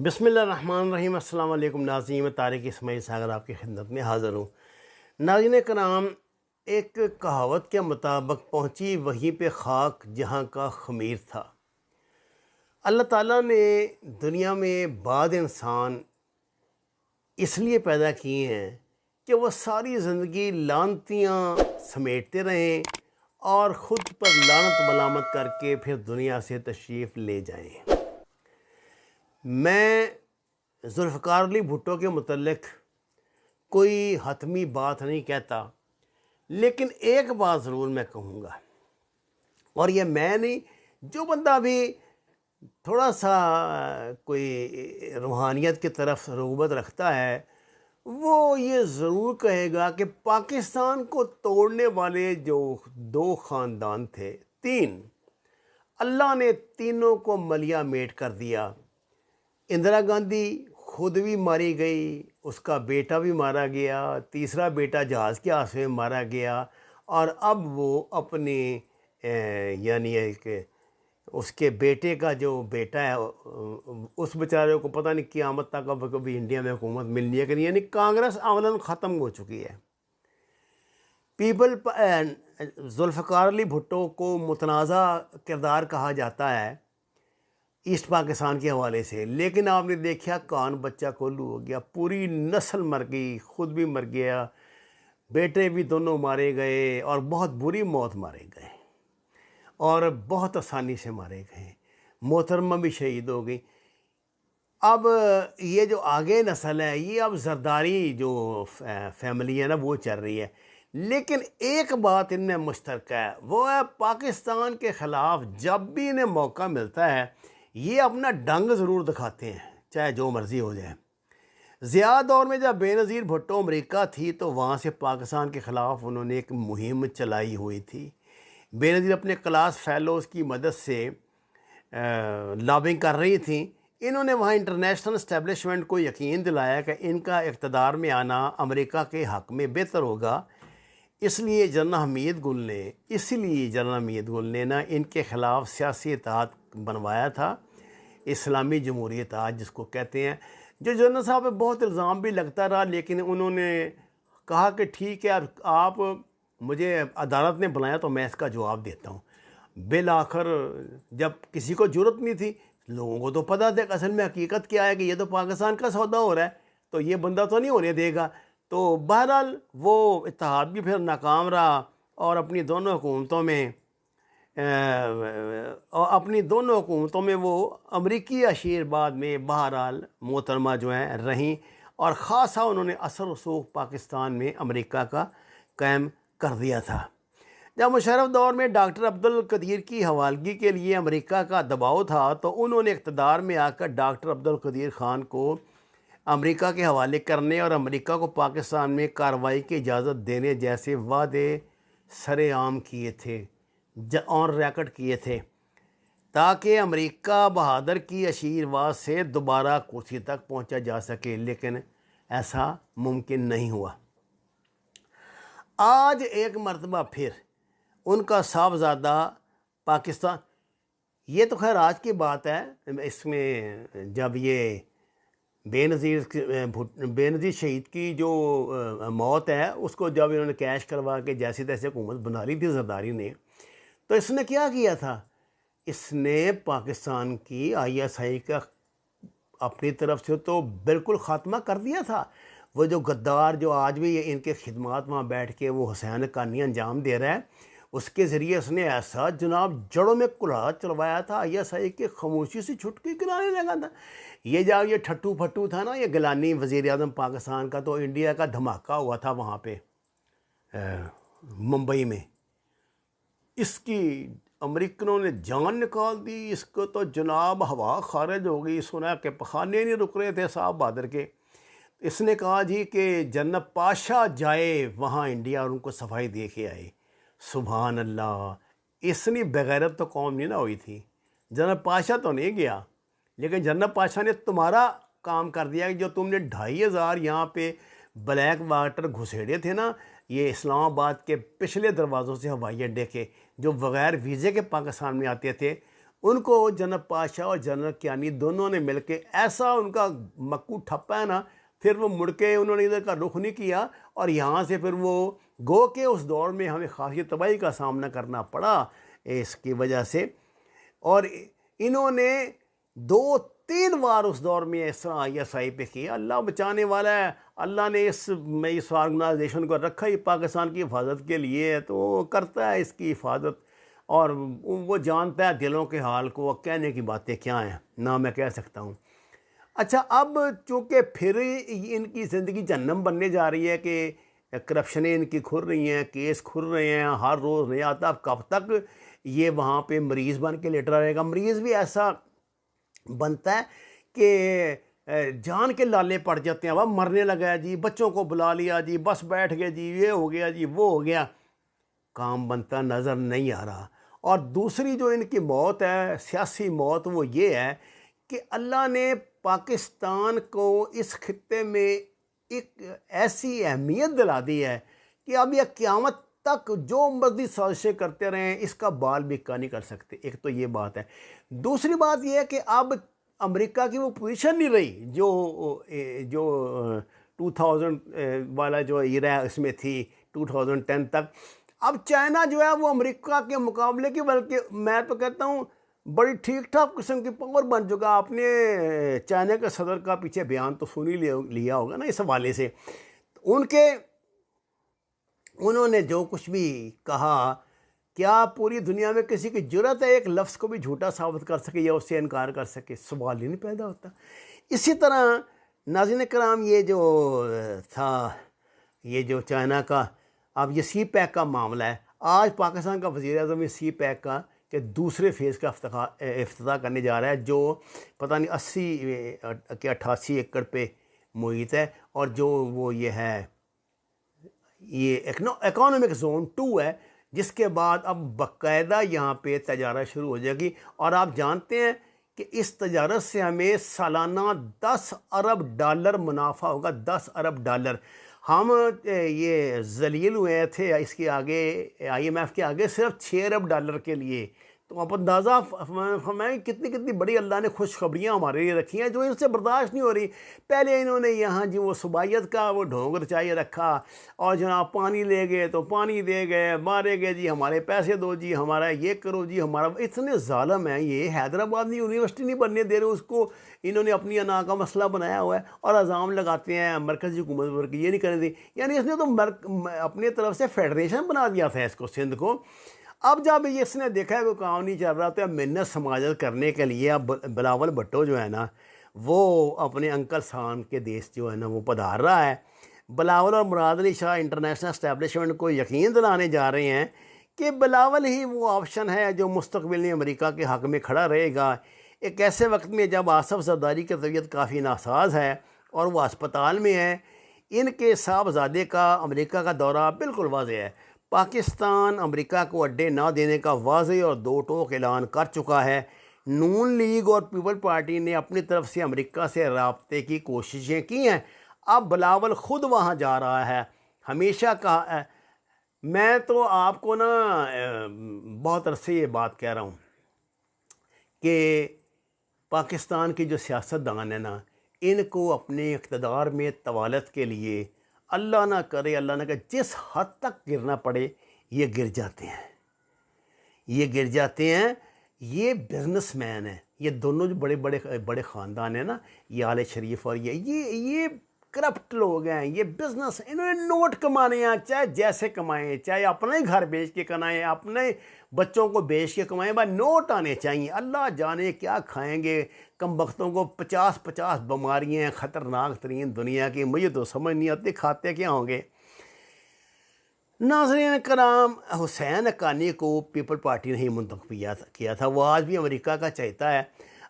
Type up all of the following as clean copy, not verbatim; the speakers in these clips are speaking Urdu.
بسم اللہ الرحمن الرحیم۔ السلام علیکم ناظرین، میں طارق اسماعیل ساگر آپ کی خدمت میں حاضر ہوں۔ ناظرین کرام، ایک کہاوت کے مطابق پہنچی وہیں پہ خاک جہاں کا خمیر تھا۔ اللہ تعالیٰ نے دنیا میں بعض انسان اس لیے پیدا کیے ہیں کہ وہ ساری زندگی لعنتیاں سمیٹتے رہیں اور خود پر لعنت ملامت کر کے پھر دنیا سے تشریف لے جائیں۔ میں ذوالفقار علی بھٹو کے متعلق کوئی حتمی بات نہیں کہتا، لیکن ایک بات ضرور میں کہوں گا، اور یہ میں نہیں، جو بندہ بھی تھوڑا سا کوئی روحانیت کی طرف رغبت رکھتا ہے وہ یہ ضرور کہے گا کہ پاکستان کو توڑنے والے جو دو خاندان تھے، تین، اللہ نے تینوں کو ملیا میٹ کر دیا۔ اندرا گاندھی خود بھی ماری گئی، اس کا بیٹا بھی مارا گیا، تیسرا بیٹا جہاز کے حادثے میں مارا گیا، اور اب وہ اپنے یعنی ایک اس کے بیٹے کا جو بیٹا ہے اس بیچارے کو پتہ نہیں قیامت تک اب کبھی انڈیا میں حکومت ملنی ہے کہ نہیں، یعنی کانگریس عملاً ختم ہو چکی ہے۔ ذوالفقار علی بھٹو کو متنازع کردار کہا جاتا ہے ایسٹ پاکستان کے حوالے سے، لیکن آپ نے دیکھا کان بچہ کولو ہو گیا، پوری نسل مر گئی، خود بھی مر گیا، بیٹے بھی دونوں مارے گئے، اور بہت بری موت مارے گئے، اور بہت آسانی سے مارے گئے۔ محترمہ بھی شہید ہو گئی۔ اب یہ جو آگے نسل ہے، یہ اب زرداری جو فیملی ہے نا وہ چل رہی ہے، لیکن ایک بات ان میں مشترکہ ہے، وہ ہے پاکستان کے خلاف جب بھی انہیں موقع ملتا ہے یہ اپنا ڈنگ ضرور دکھاتے ہیں، چاہے جو مرضی ہو جائے۔ ضیاء دور میں جب بے نظیر بھٹو امریکہ تھی تو وہاں سے پاکستان کے خلاف انہوں نے ایک مہم چلائی ہوئی تھی۔ بے نظیر اپنے کلاس فیلوز کی مدد سے لابنگ کر رہی تھیں۔ انہوں نے وہاں انٹرنیشنل اسٹیبلشمنٹ کو یقین دلایا کہ ان کا اقتدار میں آنا امریکہ کے حق میں بہتر ہوگا، اس لیے جنرل حمید گل نے نا ان کے خلاف سیاسی اتحاد بنوایا تھا، اسلامی جمہوری اتحاد جس کو کہتے ہیں، جو جنرل صاحب پہ بہت الزام بھی لگتا رہا، لیکن انہوں نے کہا کہ ٹھیک ہے آپ مجھے عدالت نے بلایا تو میں اس کا جواب دیتا ہوں۔ بالآخر جب کسی کو جرت نہیں تھی، لوگوں کو تو پتہ تھا کہ اصل میں حقیقت کیا ہے کہ یہ تو پاکستان کا سودا ہو رہا ہے، تو یہ بندہ تو نہیں ہونے دے گا۔ تو بہرحال وہ اتحاد بھی پھر ناکام رہا، اور اپنی دونوں حکومتوں میں وہ امریکی آشیرواد میں بہرحال محترمہ جو ہیں رہیں، اور خاصا انہوں نے اثر و رسوخ پاکستان میں امریکہ کا قائم کر دیا تھا۔ جب مشرف دور میں ڈاکٹر عبدالقدیر کی حوالگی کے لیے امریکہ کا دباؤ تھا تو انہوں نے اقتدار میں آ کر ڈاکٹر عبدالقدیر خان کو امریکہ کے حوالے کرنے اور امریکہ کو پاکستان میں کارروائی کی اجازت دینے جیسے وعدے سر عام کیے تھے، آن ریکارڈ کیے تھے، تاکہ امریکہ بہادر کی آشیرواد سے دوبارہ کرسی تک پہنچا جا سکے، لیکن ایسا ممکن نہیں ہوا۔ آج ایک مرتبہ پھر ان کا صاحبزادہ پاکستان، یہ تو خیر آج کی بات ہے، اس میں جب یہ بے نظیر شہید کی جو موت ہے اس کو جب انہوں نے کیش کروا کے جیسی تیسے حکومت بنا لی تھی زرداری نے، تو اس نے کیا کیا تھا؟ اس نے پاکستان کی ISI کا اپنی طرف سے تو بالکل خاتمہ کر دیا تھا۔ وہ جو غدار جو آج بھی ان کے خدمات وہاں بیٹھ کے وہ حسین حقانی انجام دے رہا ہے، اس کے ذریعے اس نے ایسا جناب جڑوں میں کلہاڑ چلوایا تھا، ISI کے خاموشی سے چھٹکی کرانے لگا تھا۔ یہ جب یہ ٹھٹو پھٹو تھا نا، یہ گیلانی وزیر اعظم پاکستان کا، تو انڈیا کا دھماکہ ہوا تھا وہاں پہ ممبئی میں، اس کی امریکنوں نے جان نکال دی، اس کو تو جناب ہوا خارج ہو گئی، سنا کہ پخانے نہیں رک رہے تھے صاحب بہادر کے۔ اس نے کہا جی کہ جنرل پاشا جائے وہاں انڈیا اور ان کو صفائی دے کے آئے۔ سبحان اللہ، اتنی بغیرت تو قوم نہیں نہ ہوئی تھی۔ جنرل پاشا تو نہیں گیا، لیکن جنرل پاشا نے تمہارا کام کر دیا کہ جو تم نے 2500 یہاں پہ بلیک واٹر گھسیڑے تھے نا، یہ اسلام آباد کے پچھلے دروازوں سے ہوائی اڈے کے، جو بغیر ویزے کے پاکستان میں آتے تھے، ان کو جنرل پاشا اور جنرل کیانی دونوں نے مل کے ایسا ان کا مکو ٹھپا ہے نا، پھر وہ مڑ کے انہوں نے ادھر کا رخ نہیں کیا، اور یہاں سے پھر وہ گو کے اس دور میں ہمیں خاصی تباہی کا سامنا کرنا پڑا اس کی وجہ سے۔ اور انہوں نے 2-3 بار اس دور میں اس طرح ISI پہ کیا۔ اللہ بچانے والا ہے، اللہ نے اس آرگنائزیشن کو رکھا ہی پاکستان کی حفاظت کے لیے، تو وہ کرتا ہے اس کی حفاظت، اور وہ جانتا ہے دلوں کے حال کو، وہ کہنے کی باتیں کیا ہیں نہ میں کہہ سکتا ہوں۔ اچھا، اب چونکہ پھر ان کی زندگی جہنم بننے جا رہی ہے کہ کرپشنیں ان کی کھل رہی ہیں، کیس کھل رہے ہیں، ہر روز نہیں آتا، اب کب تک یہ وہاں پہ مریض بن کے لیٹا رہے گا؟ مریض بھی ایسا بنتا ہے کہ جان کے لالے پڑ جاتے ہیں، اب مرنے لگا ہے جی، بچوں کو بلا لیا جی، بس بیٹھ گئے جی، یہ ہو گیا جی، وہ ہو گیا، کام بنتا نظر نہیں آ رہا۔ اور دوسری جو ان کی موت ہے، سیاسی موت، وہ یہ ہے کہ اللہ نے پاکستان کو اس خطے میں ایک ایسی اہمیت دلا دی ہے کہ اب یہ قیامت تک جو مرضی سازشیں کرتے رہیں، اس کا بال بھی کا نہیں کر سکتے۔ ایک تو یہ بات ہے۔ دوسری بات یہ ہے کہ اب امریکہ کی وہ پوزیشن نہیں رہی جو 2000 والا جو ایرا اس میں تھی، 2010 تک۔ اب چائنا جو ہے وہ امریکہ کے مقابلے کی، بلکہ میں تو کہتا ہوں بڑی ٹھیک ٹھاک قسم کی پاور بن چکا۔ آپ نے چائنا کے صدر کا پیچھے بیان تو سن ہی لیا ہوگا نا اس حوالے سے۔ انہوں نے جو کچھ بھی کہا، کیا پوری دنیا میں کسی کی جرت ہے ایک لفظ کو بھی جھوٹا ثابت کر سکے یا اس سے انکار کر سکے؟ سوال ہی نہیں پیدا ہوتا۔ اسی طرح ناظرین کرام، یہ جو تھا، یہ جو چائنا کا اب یہ سی پیک کا معاملہ ہے، آج پاکستان کا وزیر اعظم سی پیک کا کہ دوسرے فیز کا افتتاح کرنے جا رہا ہے، جو پتہ نہیں 80 کہ 88 ایکڑ پہ محیط ہے، اور جو وہ یہ ہے، یہ اکانومک زون 2 ہے، جس کے بعد اب باقاعدہ یہاں پہ تجارت شروع ہو جائے گی۔ اور آپ جانتے ہیں کہ اس تجارت سے ہمیں سالانہ $10 ارب منافع ہوگا، $10 ارب۔ ہم یہ ذلیل ہوئے تھے اس کے آگے، IMF کے آگے، صرف $6 ارب کے لیے۔ تو آپ اندازہ فرمائیں کتنی بڑی اللہ نے خوشخبریاں ہمارے لیے رکھی ہیں جو ان سے برداشت نہیں ہو رہی۔ پہلے انہوں نے یہاں جی وہ صوبائیت کا وہ ڈھونگ رچائی رکھا، اور جناب پانی لے گئے تو پانی دے گئے، مارے گئے جی ہمارے پیسے دو جی، ہمارا یہ کرو جی، ہمارا اتنے ظالم ہیں یہ۔ حیدرآباد میں یونیورسٹی نہیں بننے دے رہے، اس کو انہوں نے اپنی انا کا مسئلہ بنایا ہوا ہے، اور الزام لگاتے ہیں مرکزی حکومت پر کہ یہ نہیں کرنے دی۔ یعنی اس نے تو اپنی طرف سے فیڈریشن بنا دیا تھا اس کو، سندھ کو۔ اب جب اس نے دیکھا ہے کہ کام نہیں چل رہا، تو اب محنت سماجت کرنے کے لیے اب بلاول بھٹو جو ہے نا، وہ اپنے انکل سان کے دیش جو ہے نا وہ پدھار رہا ہے۔ بلاول اور مراد علی شاہ انٹرنیشنل اسٹیبلشمنٹ کو یقین دلانے جا رہے ہیں کہ بلاول ہی وہ آپشن ہے جو مستقبل میں امریکہ کے حق میں کھڑا رہے گا، ایک ایسے وقت میں جب آصف زرداری کی طبیعت کافی ناساز ہے اور وہ ہسپتال میں ہے۔ ان کے صاحبزادے کا امریکہ کا دورہ بالکل واضح ہے۔ پاکستان امریکہ کو اڈے نہ دینے کا واضح اور دو ٹوک اعلان کر چکا ہے۔ نون لیگ اور پیپل پارٹی نے اپنی طرف سے امریکہ سے رابطے کی کوششیں کی ہیں۔ اب بلاول خود وہاں جا رہا ہے۔ ہمیشہ کہا ہے، میں تو آپ کو نا بہت عرصے یہ بات کہہ رہا ہوں کہ پاکستان کی جو سیاستدان ہیں نا، ان کو اپنے اقتدار میں طوالت کے لیے اللہ نہ کرے جس حد تک گرنا پڑے یہ گر جاتے ہیں، یہ بزنس مین ہیں، یہ دونوں جو بڑے خاندان ہیں نا، یہ آل شریف اور یہ کرپٹ لوگ ہیں، یہ بزنس، انہوں نے نوٹ کمانے ہیں، چاہے جیسے کمائیں، چاہے اپنے گھر بیچ کے کمائیں، اپنے بچوں کو بیچ کے کمائیں، بس نوٹ آنے چاہیے۔ اللہ جانے کیا کھائیں گے کم بختوں کو، 50 بیماریاں ہیں خطرناک ترین دنیا کی، مجھے تو سمجھ نہیں آتی کھاتے کیا ہوں گے۔ ناظرین کرام، حسین حقانی کو پیپل پارٹی نے ہی منتخب کیا تھا، وہ آج بھی امریکہ کا چہیتا ہے۔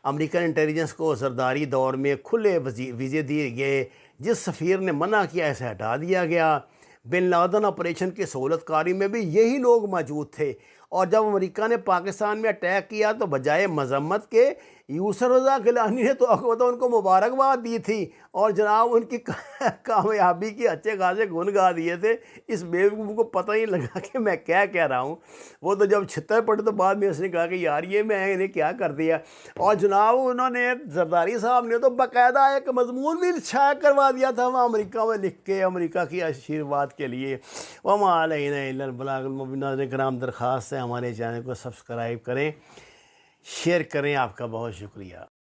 امریکن انٹیلیجنس کو زرداری دور میں کھلے ویزے دیے گئے، جس سفیر نے منع کیا اسے ہٹا دیا گیا۔ بن لادن آپریشن کی سہولت کاری میں بھی یہی لوگ موجود تھے، اور جب امریکہ نے پاکستان میں اٹیک کیا تو بجائے مذمت کے یوسر رضا گیلانی نے تو ان کو مبارکباد دی تھی اور جناب ان کی کامیابی کی اچھے خاصے گن گا دیے تھے۔ اس بیوقوف کو پتہ ہی لگا کہ میں کیا کہہ رہا ہوں۔ وہ تو جب چھتر پڑے تو بعد میں اس نے کہا کہ یار یہ میں انہیں کیا کر دیا۔ اور جناب انہوں نے زرداری صاحب نے تو باقاعدہ ایک مضمون بھی شائع کروا دیا تھا وہاں امریکہ میں لکھ کے، امریکہ کی آشیرواد کے لیے۔ وما علینا الا البلاغ المبین۔ ناظرین کرام درخواست ہے ہمارے چینل کو سبسکرائب کریں، شیئر کریں۔ آپ کا بہت شکریہ۔